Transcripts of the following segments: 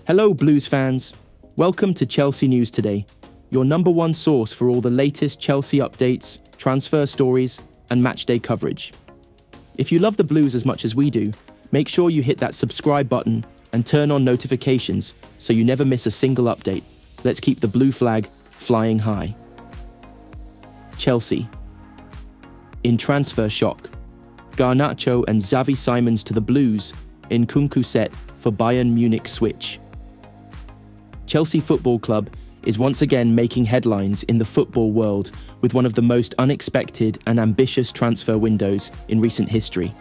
Hello, Blues fans. Welcome to Chelsea News Today, your number one source for all the latest Chelsea updates, transfer stories, and matchday coverage. If you love the Blues as much as we do, make sure you hit that subscribe button and turn on notifications so you never miss a single update. Let's keep the blue flag flying high. Chelsea. In transfer shock, Garnacho and Xavi Simons to the Blues, Nkunku set for Bayern Munich switch. Chelsea Football Club is once again making headlines in the football world with one of the most unexpected and ambitious transfer windows in recent history.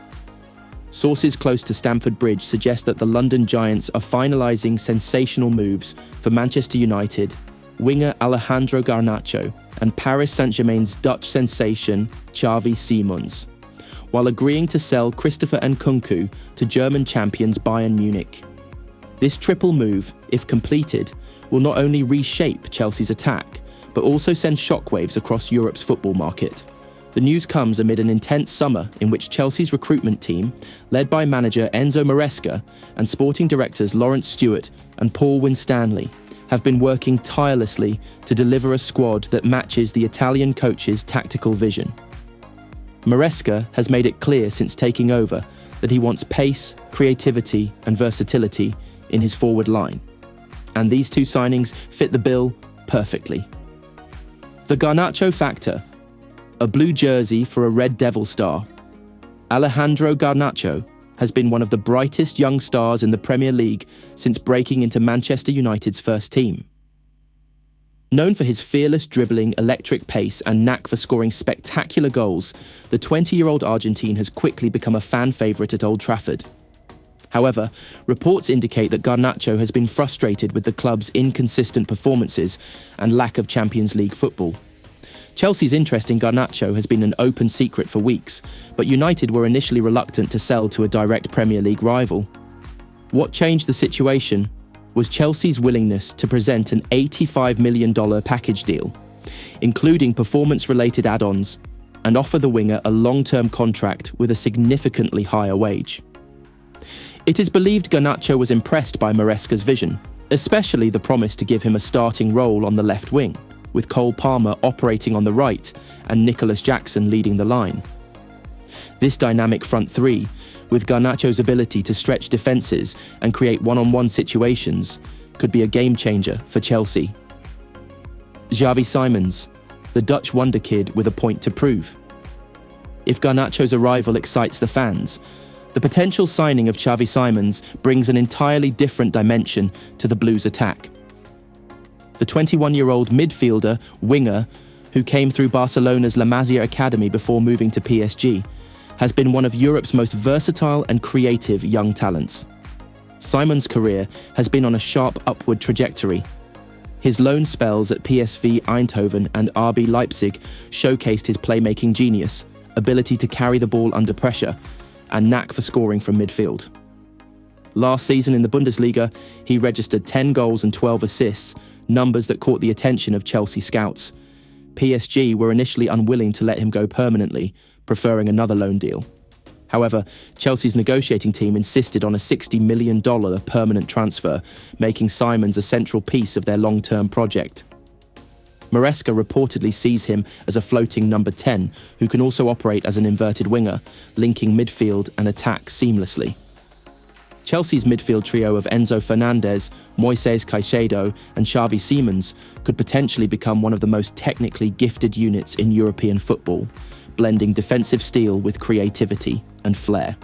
Sources close to Stamford Bridge suggest that the London Giants are finalising sensational moves for Manchester United, winger Alejandro Garnacho, and Paris Saint-Germain's Dutch sensation Xavi Simons, while agreeing to sell Christopher Nkunku to German champions Bayern Munich. This triple move, if completed, will not only reshape Chelsea's attack, but also send shockwaves across Europe's football market. The news comes amid an intense summer in which Chelsea's recruitment team, led by manager Enzo Maresca and sporting directors Lawrence Stewart and Paul Winstanley, have been working tirelessly to deliver a squad that matches the Italian coach's tactical vision. Maresca has made it clear since taking over that he wants pace, creativity, and versatility in his forward line. And these two signings fit the bill perfectly. The Garnacho factor, a blue jersey for a Red Devil star. Alejandro Garnacho has been one of the brightest young stars in the Premier League since breaking into Manchester United's first team. Known for his fearless dribbling, electric pace, and knack for scoring spectacular goals, the 20-year-old Argentine has quickly become a fan favourite at Old Trafford. However, reports indicate that Garnacho has been frustrated with the club's inconsistent performances and lack of Champions League football. Chelsea's interest in Garnacho has been an open secret for weeks, but United were initially reluctant to sell to a direct Premier League rival. What changed the situation was Chelsea's willingness to present an $85 million package deal, including performance-related add-ons, and offer the winger a long-term contract with a significantly higher wage. It is believed Garnacho was impressed by Maresca's vision, especially the promise to give him a starting role on the left wing, with Cole Palmer operating on the right and Nicholas Jackson leading the line. This dynamic front three, with Garnacho's ability to stretch defences and create one-on-one situations, could be a game-changer for Chelsea. Xavi Simons, the Dutch wonder kid with a point to prove. If Garnacho's arrival excites the fans, the potential signing of Xavi Simons brings an entirely different dimension to the Blues' attack. The 21-year-old midfielder, winger, who came through Barcelona's La Masia Academy before moving to PSG, has been one of Europe's most versatile and creative young talents. Simons' career has been on a sharp upward trajectory. His loan spells at PSV Eindhoven and RB Leipzig showcased his playmaking genius, ability to carry the ball under pressure, and knack for scoring from midfield. Last season in the Bundesliga, he registered 10 goals and 12 assists, numbers that caught the attention of Chelsea scouts. PSG were initially unwilling to let him go permanently, preferring another loan deal. However, Chelsea's negotiating team insisted on a $60 million permanent transfer, making Simons a central piece of their long-term project. Maresca reportedly sees him as a floating number 10, who can also operate as an inverted winger, linking midfield and attack seamlessly. Chelsea's midfield trio of Enzo Fernandez, Moises Caicedo, and Xavi Simons could potentially become one of the most technically gifted units in European football, blending defensive steel with creativity and flair.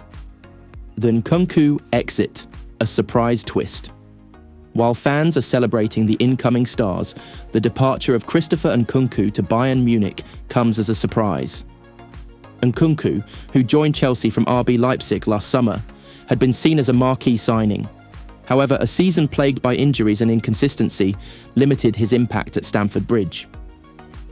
The Nkunku exit, a surprise twist. While fans are celebrating the incoming stars, the departure of Christopher Nkunku to Bayern Munich comes as a surprise. Nkunku, who joined Chelsea from RB Leipzig last summer, had been seen as a marquee signing. However, a season plagued by injuries and inconsistency limited his impact at Stamford Bridge.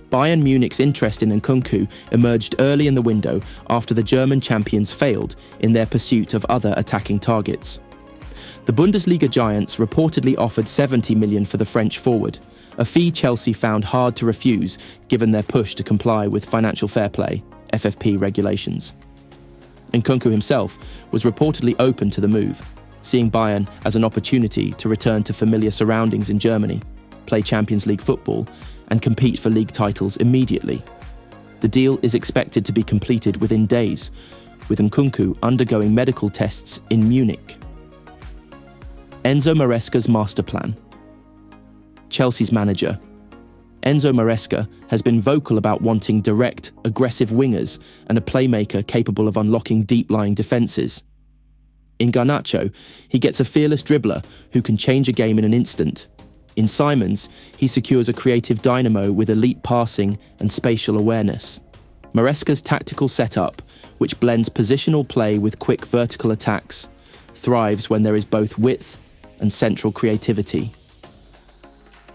Bayern Munich's interest in Nkunku emerged early in the window after the German champions failed in their pursuit of other attacking targets. The Bundesliga giants reportedly offered $70 million for the French forward, a fee Chelsea found hard to refuse given their push to comply with financial fair play, FFP regulations. Nkunku himself was reportedly open to the move, seeing Bayern as an opportunity to return to familiar surroundings in Germany, play Champions League football, and compete for league titles immediately. The deal is expected to be completed within days, with Nkunku undergoing medical tests in Munich. Enzo Maresca's master plan. Chelsea's manager. Enzo Maresca has been vocal about wanting direct, aggressive wingers and a playmaker capable of unlocking deep-lying defences. In Garnacho, he gets a fearless dribbler who can change a game in an instant. In Simons, he secures a creative dynamo with elite passing and spatial awareness. Maresca's tactical setup, which blends positional play with quick vertical attacks, thrives when there is both width and central creativity.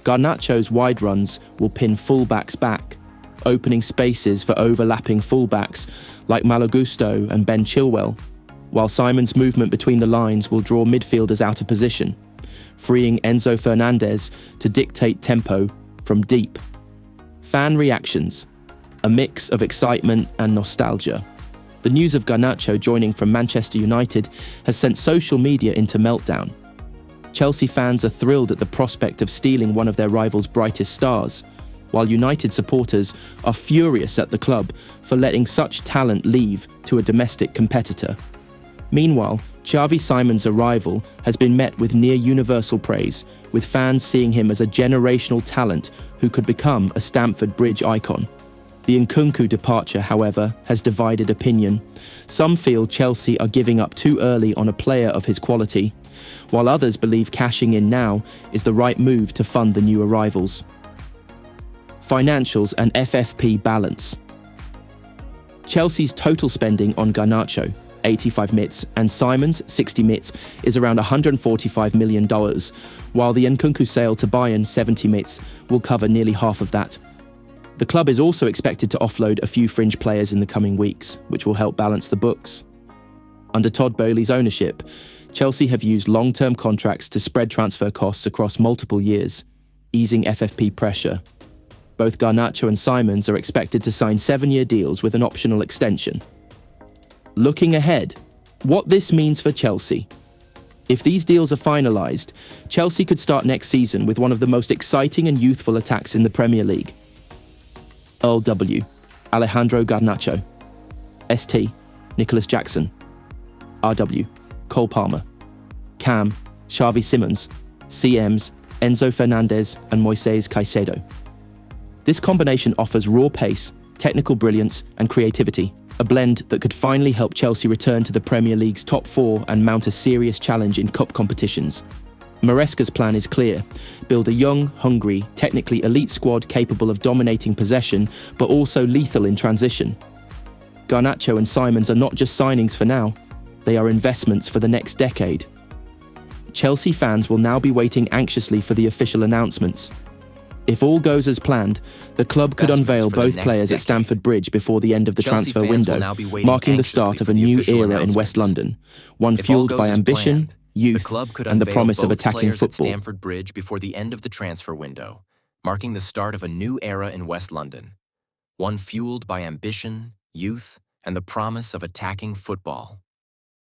Garnacho's wide runs will pin fullbacks back, opening spaces for overlapping fullbacks like Malo Gusto and Ben Chilwell, while Simon's movement between the lines will draw midfielders out of position, freeing Enzo Fernandez to dictate tempo from deep. Fan reactions, a mix of excitement and nostalgia. The news of Garnacho joining from Manchester United has sent social media into meltdown. Chelsea fans are thrilled at the prospect of stealing one of their rivals' brightest stars, while United supporters are furious at the club for letting such talent leave to a domestic competitor. Meanwhile, Xavi Simon's arrival has been met with near-universal praise, with fans seeing him as a generational talent who could become a Stamford Bridge icon. The Nkunku departure, however, has divided opinion. Some feel Chelsea are giving up too early on a player of his quality, while others believe cashing in now is the right move to fund the new arrivals. Financials and FFP balance. Chelsea's total spending on Garnacho, 85 mits, and Simons, 60 mits, is around $145 million, while the Nkunku sale to Bayern, 70 mits, will cover nearly half of that. The club is also expected to offload a few fringe players in the coming weeks, which will help balance the books. Under Todd Boehly's ownership, Chelsea have used long-term contracts to spread transfer costs across multiple years, easing FFP pressure. Both Garnacho and Simons are expected to sign 7-year deals with an optional extension. Looking ahead, what this means for Chelsea. If these deals are finalised, Chelsea could start next season with one of the most exciting and youthful attacks in the Premier League. Earl W. Alejandro Garnacho. ST. Nicholas Jackson. RW. Cole Palmer. CAM. Xavi Simons. CMs. Enzo Fernandez and Moises Caicedo. This combination offers raw pace, technical brilliance and creativity, a blend that could finally help Chelsea return to the Premier League's top 4 and mount a serious challenge in cup competitions. Maresca's plan is clear: build a young, hungry, technically elite squad capable of dominating possession, but also lethal in transition. Garnacho and Simons are not just signings for now, they are investments for the next decade. Chelsea fans will now be waiting anxiously for the official announcements. If all goes as planned, the club could unveil both players at Stamford Bridge before the end of the transfer window, marking the start of a new era in West London, one fueled by ambition, youth, and the promise of attacking football. At Stamford Bridge before the end of the transfer window, marking the start of a new era in West London, one fueled by ambition, youth, and the promise of attacking football.